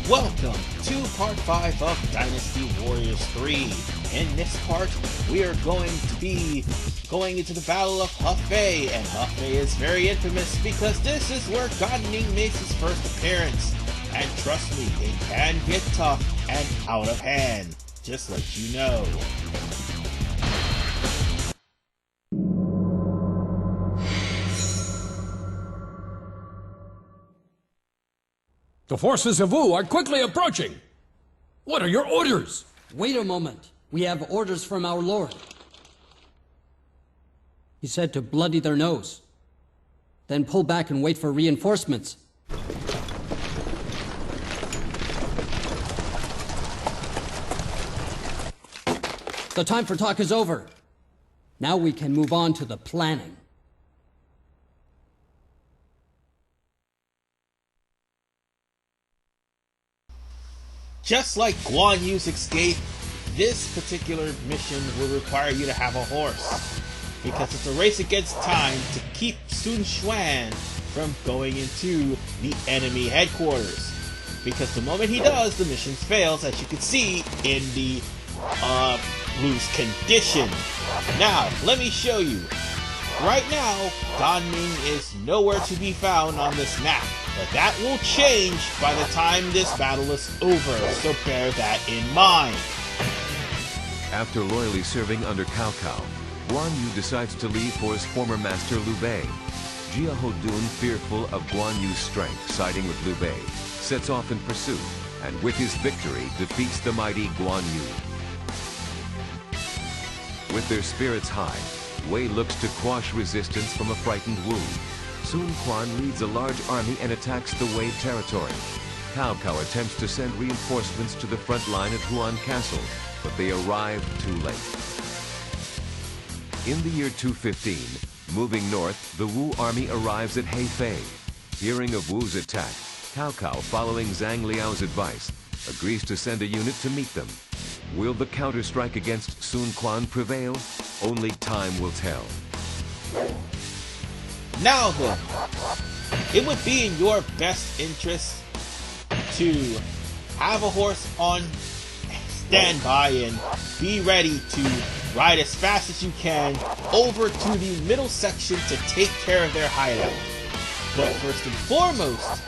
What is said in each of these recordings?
Welcome to part 5 of Dynasty Warriors 3. In this part, we are going to be going into the Battle of Hefei, and Hefei is very infamous because this is where Gan Ning makes his first appearance. And trust me, it can get tough and out of hand, just like you know. The forces of Wu are quickly approaching! What are your orders? Wait a moment. We have orders from our lord. He said to bloody their nose. Then pull back and wait for reinforcements. The time for talk is over. Now we can move on to the planning. Just like Guan Yu's escape, this particular mission will require you to have a horse, because it's a race against time to keep Sun Quan from going into the enemy headquarters. Because the moment he does, the mission fails, as you can see in the Wu's condition. Now, let me show you. Right now, Gan Ning is nowhere to be found on this map, but that will change by the time this battle is over, so bear that in mind. After loyally serving under Cao Cao, Guan Yu decides to leave for his former master Liu Bei. Jia Hodun, fearful of Guan Yu's strength, siding with Liu Bei, sets off in pursuit, and with his victory defeats the mighty Guan Yu. With their spirits high, Wei looks to quash resistance from a frightened Wu. Sun Quan leads a large army and attacks the Wei territory. Cao Cao attempts to send reinforcements to the front line at Huan Castle, but they arrive too late. In the year 215, moving north, the Wu army arrives at Hefei. Hearing of Wu's attack, Cao Cao, following Zhang Liao's advice, agrees to send a unit to meet them. Will the counter-strike against Sun Quan prevail? Only time will tell. Now then, it would be in your best interest to have a horse on standby and be ready to ride as fast as you can over to the middle section to take care of their hideout. But first and foremost,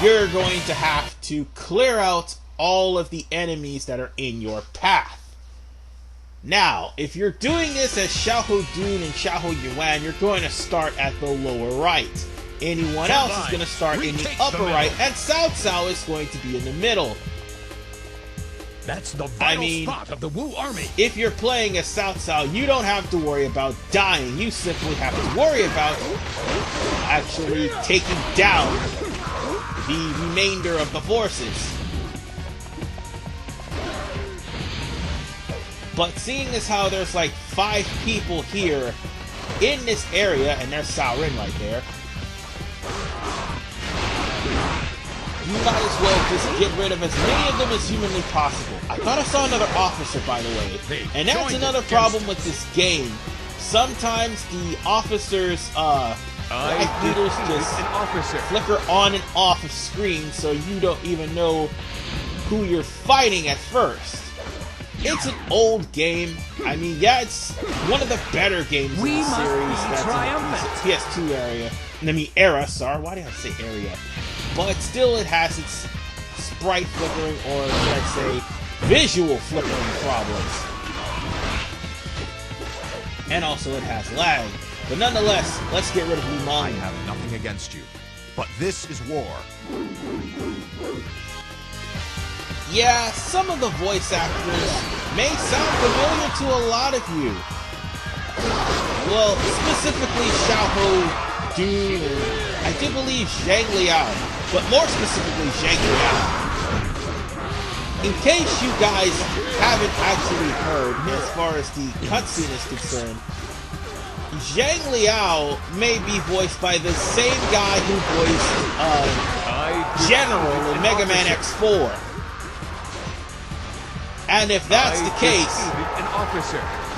you're going to have to clear out all of the enemies that are in your path. Now, if you're doing this as Xiahou Dun and Xiahou Yuan, you're going to start at the lower right. Anyone else is going to start in the upper right, and Cao Cao is going to be in the middle. That's the vital spot of the Wu army. If you're playing as Cao Cao, you don't have to worry about dying. You simply have to worry about actually taking down the remainder of the forces. But seeing as how there's like 5 people here in this area, and there's Cao Ren right there, you might as well just get rid of as many of them as humanly possible. I thought I saw another officer, by the way, and that's another problem with this game. Sometimes the officers, life leaders just flicker on and off of screen, so you don't even know who you're fighting at first. It's an old game. I mean, yeah, it's one of the better games in the series that's in the PS2 area. I mean, era, sorry. Why did I say area? But still, it has its sprite flickering, or should I say, visual flickering problems. And also, it has lag. But nonetheless, let's get rid of Lu Meng. I have nothing against you, but this is war. Yeah, some of the voice actors may sound familiar to a lot of you. Well, specifically Xiahou Dun, I do believe Zhang Liao, but more specifically Zhang Liao. In case you guys haven't actually heard, as far as the cutscene is concerned, Zhang Liao may be voiced by the same guy who voiced General in Mega Man X4. And if that's the case,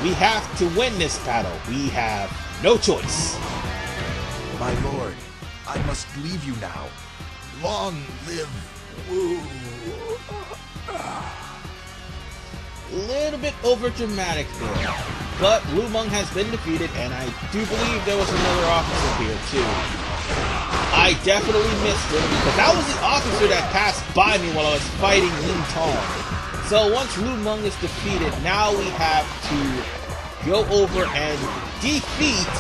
we have to win this battle. We have no choice. My lord, I must leave you now. Long live Wu. bit overdramatic there. But Lu Meng has been defeated, and I do believe there was another officer here too. I definitely missed him, because that was the officer that passed by me while I was fighting Lin Tong. So once Lu Meng is defeated, now we have to go over and defeat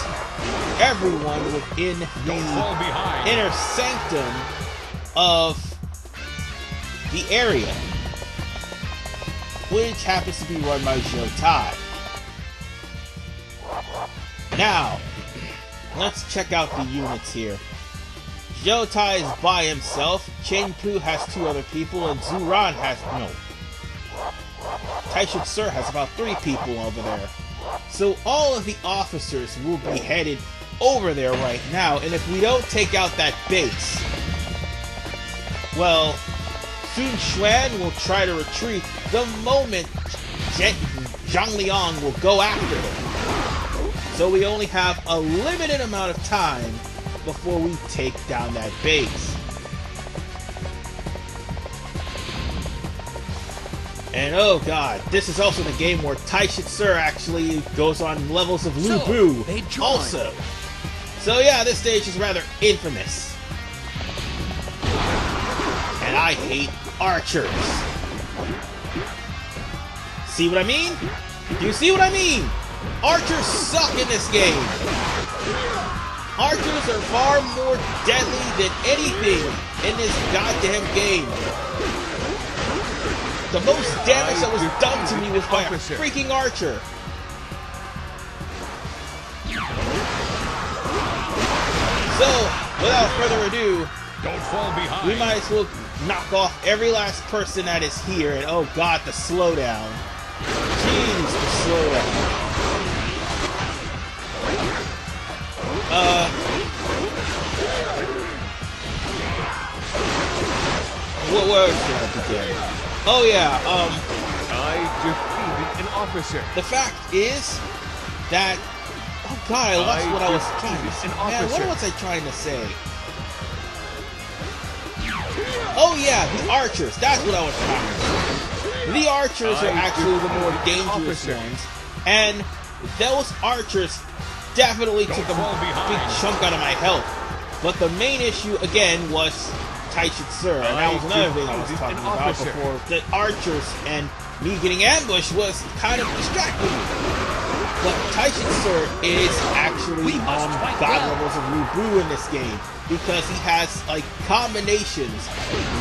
everyone within the inner sanctum of the area, which happens to be run by Zhou Tai. Now, let's check out the units here. Zhou Tai is by himself, Chen Pu has 2 other people, and Zhu Ran has no. Taishi Ci has about 3 people over there. So all of the officers will be headed over there right now, and if we don't take out that base, well, Sun Quan will try to retreat the moment Zhang Liao will go after him. So we only have a limited amount of time before we take down that base. And oh god, this is also the game where Taishi Ci actually goes on levels of Lu Bu also. So yeah, this stage is rather infamous. And I hate archers. See what I mean? Do you see what I mean? Archers suck in this game. Archers are far more deadly than anything in this goddamn game. The most damage that was done to me was by a freaking archer. So, without further ado, Don't fall behind. we might as well knock off every last person that is here. And oh god, the slowdown. Jeez, the slowdown. What was that again? Oh yeah, I defeated an officer. the fact is that, oh god, I lost what I was trying to say. Man, what was I trying to say? Oh yeah, the archers, that's what I was trying to say. The archers are actually the more dangerous ones, and those archers definitely took a big chunk out of my health. But the main issue, again, was Taishi Ci, and that was another thing I was talking about before. The archers and me getting ambushed was kind of distracting me. But Taishi Ci is actually on god levels of Lu Bu in this game, because he has like combinations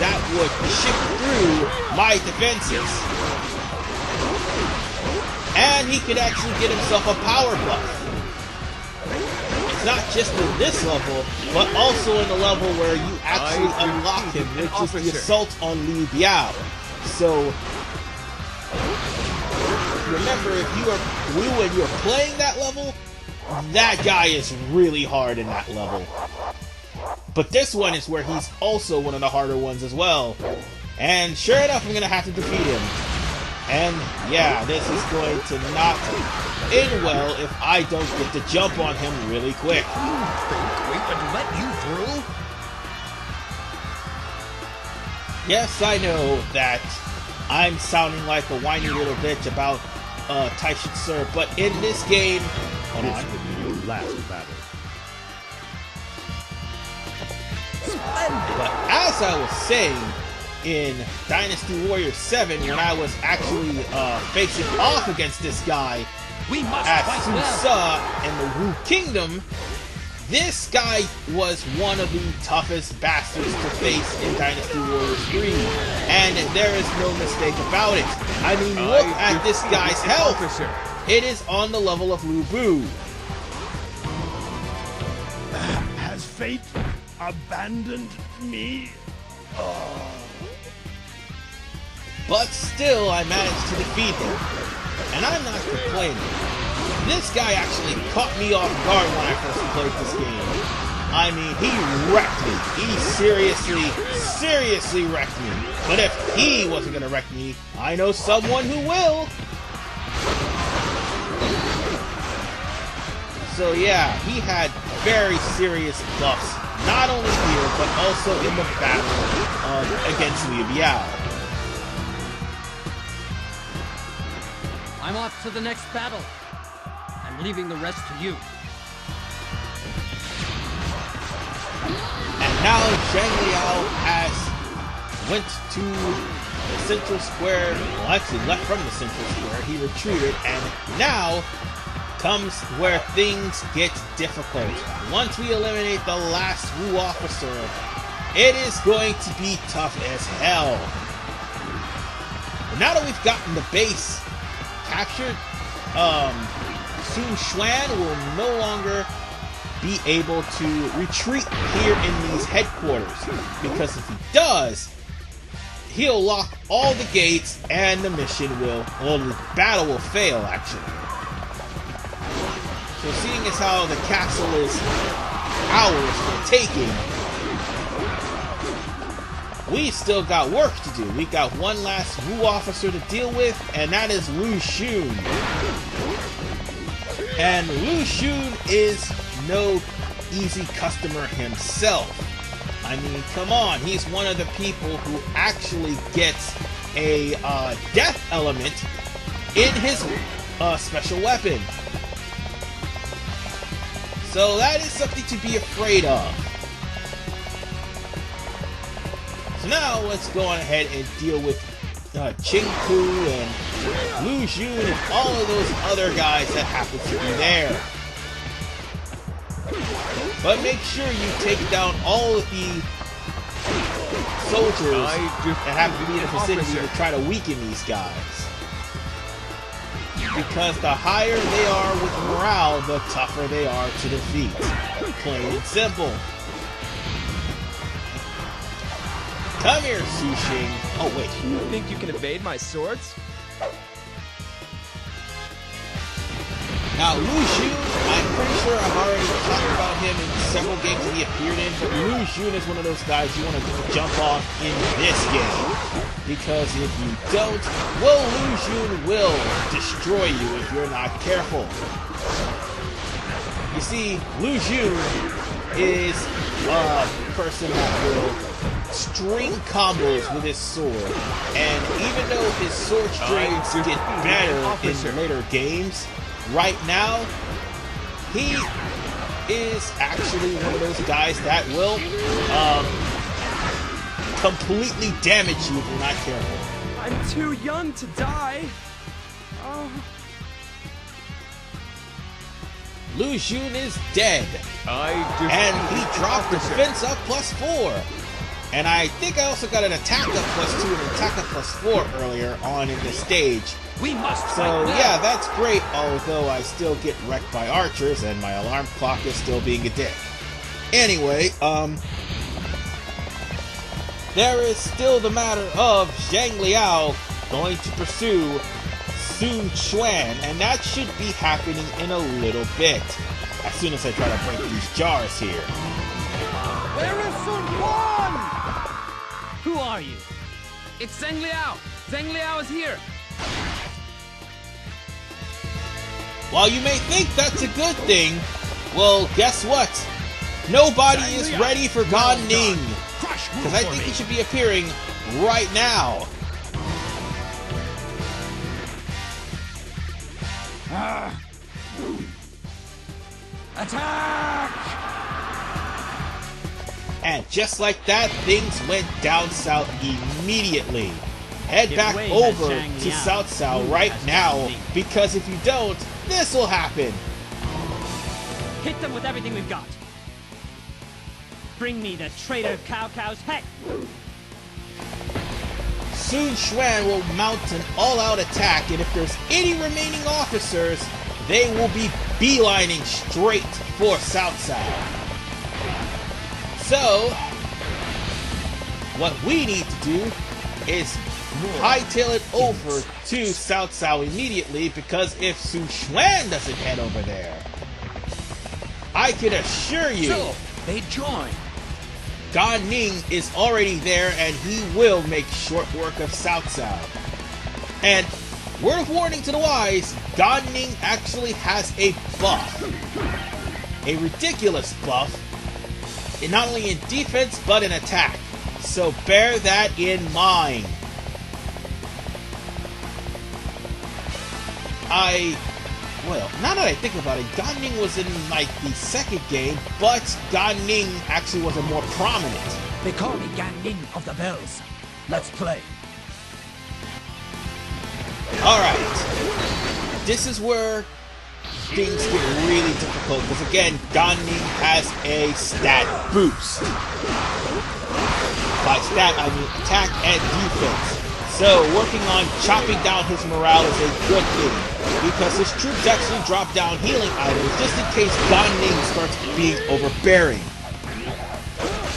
that would chip through my defenses. And he could actually get himself a power buff. It's not just in this level, but also in the level where you actually unlock him, which is the assault on Li Biao. So remember, when you're playing that level, that guy is really hard in that level. But this one is where he's also one of the harder ones as well. And sure enough, I'm gonna have to defeat him. And yeah, this is going to not end well if I don't get the jump on him really quick. We would let you through? Yes, I know that I'm sounding like a whiny little bitch about Taishi Ci, but in this game, hold on. This will be your last battle. But as I was saying, in Dynasty Warriors 7, when I was actually facing off against this guy at Susa and the Wu Kingdom, this guy was one of the toughest bastards to face in Dynasty Warriors 3, and there is no mistake about it. I mean, look at this guy's health. It is on the level of Lu Bu. Has fate abandoned me? But still, I managed to defeat him. And I'm not complaining. This guy actually caught me off guard when I first played this game. I mean, he wrecked me. He seriously wrecked me. But if he wasn't gonna wreck me, I know someone who will. So yeah, he had very serious buffs. Not only here, but also in the battle against Li Biao. I'm off to the next battle. I'm leaving the rest to you. And now Zhang Liao has went to the central square, well, actually left from the central square. He retreated, and now comes where things get difficult. Once we eliminate the last Wu officer, it is going to be tough as hell. But now that we've gotten the base captured, Sun Quan will no longer be able to retreat here in these headquarters, because if he does, he'll lock all the gates and the mission will, well, the battle will fail actually. So seeing as how the castle is ours for taking, we still got work to do. We got one last Wu officer to deal with, and that is Lu Xun. And Lu Xun is no easy customer himself. I mean, come on, he's one of the people who actually gets a death element in his special weapon. So that is something to be afraid of. So now let's go on ahead and deal with Qing Ku and Lu Xun and all of those other guys that happen to be there. But make sure you take down all of the soldiers that happen to be in the vicinity to try to weaken these guys. Because the higher they are with morale, the tougher they are to defeat. Plain and simple. Come here, Su Xing. Oh, wait. You think you can evade my swords? Now, Lu Xun, I'm pretty sure I've already talked about him in several games that he appeared in, but Lu Xun is one of those guys you want to jump off in this game. Because if you don't, well, Lu Xun will destroy you if you're not careful. You see, Lu Xun is a person that will string combos with his sword, and even though his sword strings get better in later games, right now, he is actually one of those guys that will completely damage you if you're not careful. I'm too young to die. Oh. Lu Xun is dead. And he dropped the defense up +4. And I think I also got an attack up +2 and an attack up +4 earlier on in the stage. We must So yeah, that's great, although I still get wrecked by archers and my alarm clock is still being a dick. Anyway, there is still the matter of Zhang Liao going to pursue Sun Quan, and that should be happening in a little bit. As soon as I try to break these jars here. Where is Sun Quan? Who are you? It's Zhang Liao. Zhang Liao is here. While you may think that's a good thing, well, guess what? Nobody is ready for Gan Ning. Because I think he should be appearing right now. Attack! And just like that, things went down south immediately. Head back over to South Sao right now, because if you don't, this will happen. Hit them with everything we've got. Bring me the traitor Cao Cao's head. Sun Quan will mount an all-out attack, and if there's any remaining officers, they will be beelining straight for South Sao. So, what we need to do is hightail it over to South Sao immediately, because if Sun Quan doesn't head over there, I can assure you, So, they joined. Gan Ning is already there, and he will make short work of South Sao. And word of warning to the wise, Gan Ning actually has a buff. A ridiculous buff, not only in defense, but in attack. So bear that in mind. well, now that I think about it, Gan Ning was in, like, the second game, but Gan Ning actually was a more prominent. They call me Gan Ning of the Bells. Let's play. Alright. This is where things get really difficult, because again, Gan Ning has a stat boost. By stat, I mean attack and defense. So, working on chopping down his morale is a good thing, because his troops actually drop down healing items just in case Gan Ning starts being overbearing.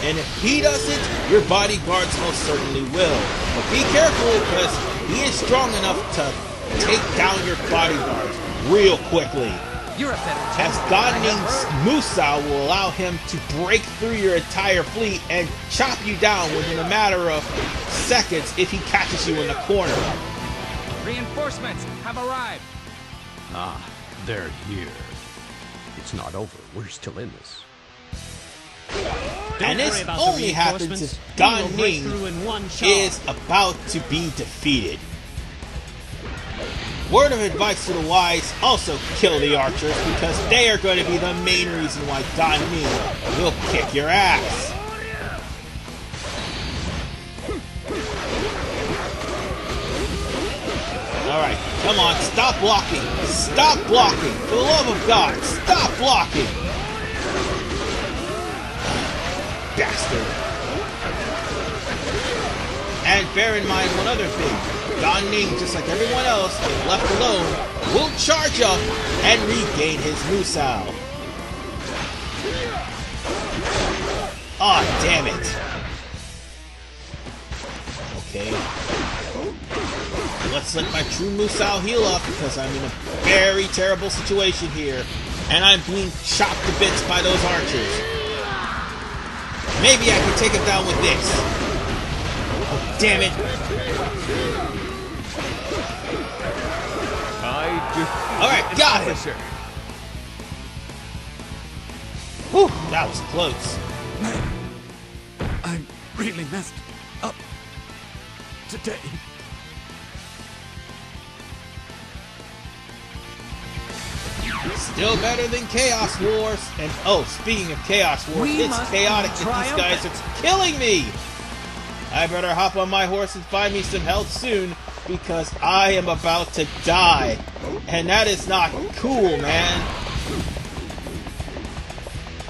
And if he doesn't, your bodyguards most certainly will. But be careful, because he is strong enough to take down your bodyguards real quickly. You're a better As Gan Ning's Musou will allow him to break through your entire fleet and chop you down within a matter of seconds if he catches you in the corner. Reinforcements have arrived. Ah, they're here. It's not over. We're still in this. And this only happens if Gan Ning is about to be defeated. Word of advice to the wise, also kill the archers, because they are going to be the main reason why Gan Ning will kick your ass. Alright, come on, stop blocking! Stop blocking! For the love of God, stop blocking! Bastard! And bear in mind one other thing. Gan Ning, just like everyone else, if left alone, will charge up and regain his Musou. Ah, damn it. Okay. Let's let my true Musou heal up, because I'm in a very terrible situation here, and I'm being chopped to bits by those archers. Maybe I can take him down with this. Oh, damn it. Alright, got him! Whew, that was close. I'm really messed up today. Still better than Chaos Wars. And oh, speaking of Chaos Wars, it's chaotic that these guys are killing me! I better hop on my horse and find me some health soon, because I am about to die. And that is not cool, man.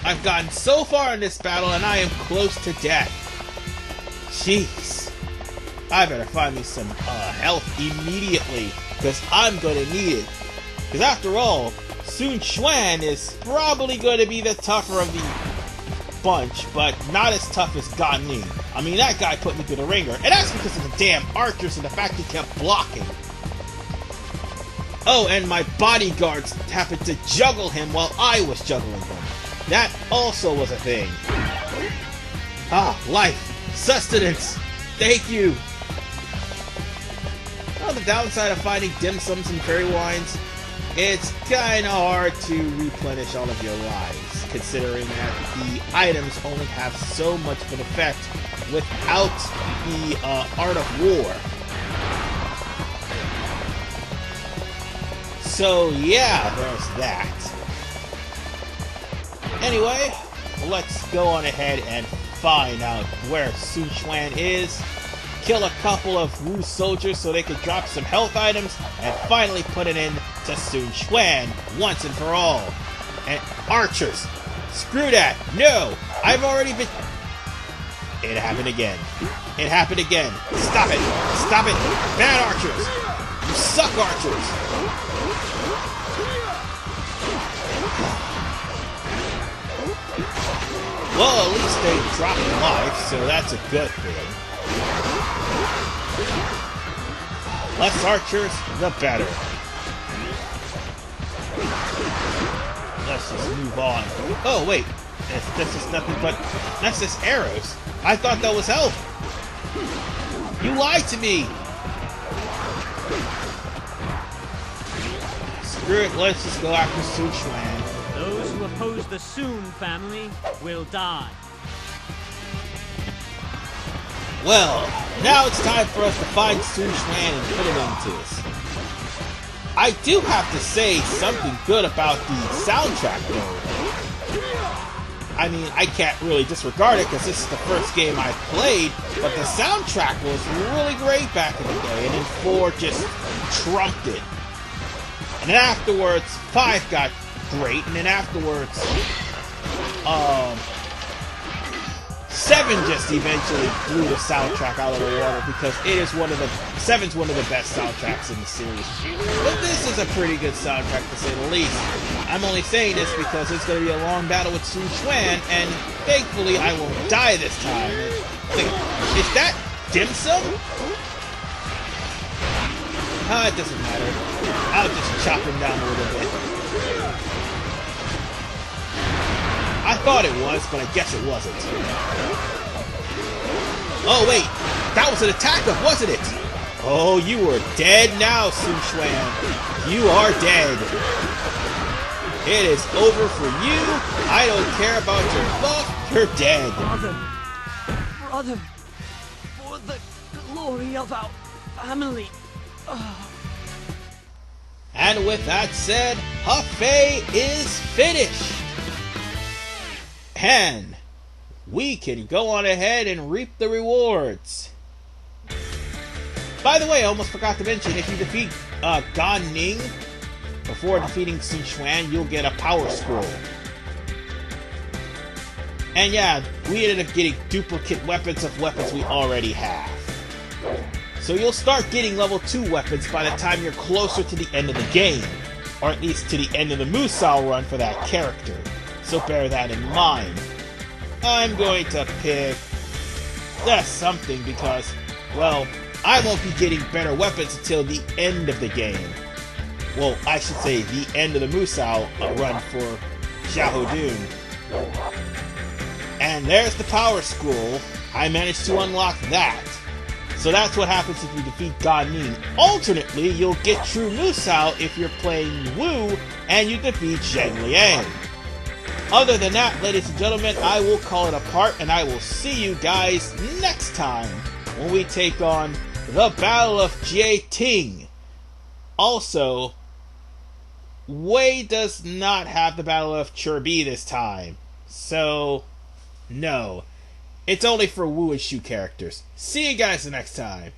I've gotten so far in this battle and I am close to death. Jeez. I better find me some health immediately, because I'm going to need it. Because after all, Sun Quan is probably going to be the tougher of the bunch, but not as tough as Gan Ning. I mean, that guy put me through the ringer, and that's because of the damn archers and the fact he kept blocking. Oh, and my bodyguards happened to juggle him while I was juggling him. That also was a thing. Ah, life. Sustenance. Thank you. Well, the downside of finding dim sums and fairy wines, it's kinda hard to replenish all of your lives, considering that the items only have so much of an effect without the Art of War. So yeah, there's that. Anyway, let's go on ahead and find out where Sun Quan is, kill a couple of Wu soldiers so they can drop some health items, and finally put an end to Sun Quan once and for all. And archers, screw that. No, I've already been... It happened again. It happened again. Stop it. Stop it. Bad archers. You suck, archers. Well, at least they dropped life, so that's a good thing. Less archers, the better. Let's just move on. Oh, wait. This is nothing but... That's just arrows. I thought that was health. You lied to me. Screw it, let's just go after Sun Quan. Those who oppose the Sun family will die. Well, now it's time for us to find Sun Quan and put him into this. I do have to say something good about the soundtrack, though. I mean, I can't really disregard it because this is the first game I played, but the soundtrack was really great back in the day, and then 4 just trumped it. And then afterwards, 5 got great, and then afterwards, 7 just eventually blew the soundtrack out of the water because it is 7's one of the best soundtracks in the series. But this is a pretty good soundtrack to say the least. I'm only saying this because it's going to be a long battle with Sun Quan, and thankfully I won't die this time. Is that dim sum? It doesn't matter. I'll just chop him down a little bit. I thought it was, but I guess it wasn't. Oh wait, that was an attacker, wasn't it? Oh, you are dead now, Sun Quan. You are dead. It is over for you. I don't care about your buff. You're dead. Brother, for the glory of our family. And with that said, Hefei is finished. And we can go on ahead and reap the rewards. By the way, I almost forgot to mention, if you defeat Gan Ning before defeating Sun Quan, you'll get a power scroll. And yeah, we ended up getting duplicate weapons of weapons we already have. So you'll start getting level 2 weapons by the time you're closer to the end of the game. Or at least to the end of the Musou run for that character. So bear that in mind. I'm going to pick something because, well, I won't be getting better weapons until the end of the game. Well, I should say the end of the Musou run for Xiahou. And there's the power scroll. I managed to unlock that. So that's what happens if you defeat Gan Ning. Alternately, you'll get True Musou if you're playing Wu and you defeat Zhang Liao. Other than that, ladies and gentlemen, I will call it a part, and I will see you guys next time when we take on the Battle of Jieting. Also, Wei does not have the Battle of Chirbi this time. So, no. It's only for Wu and Shu characters. See you guys the next time.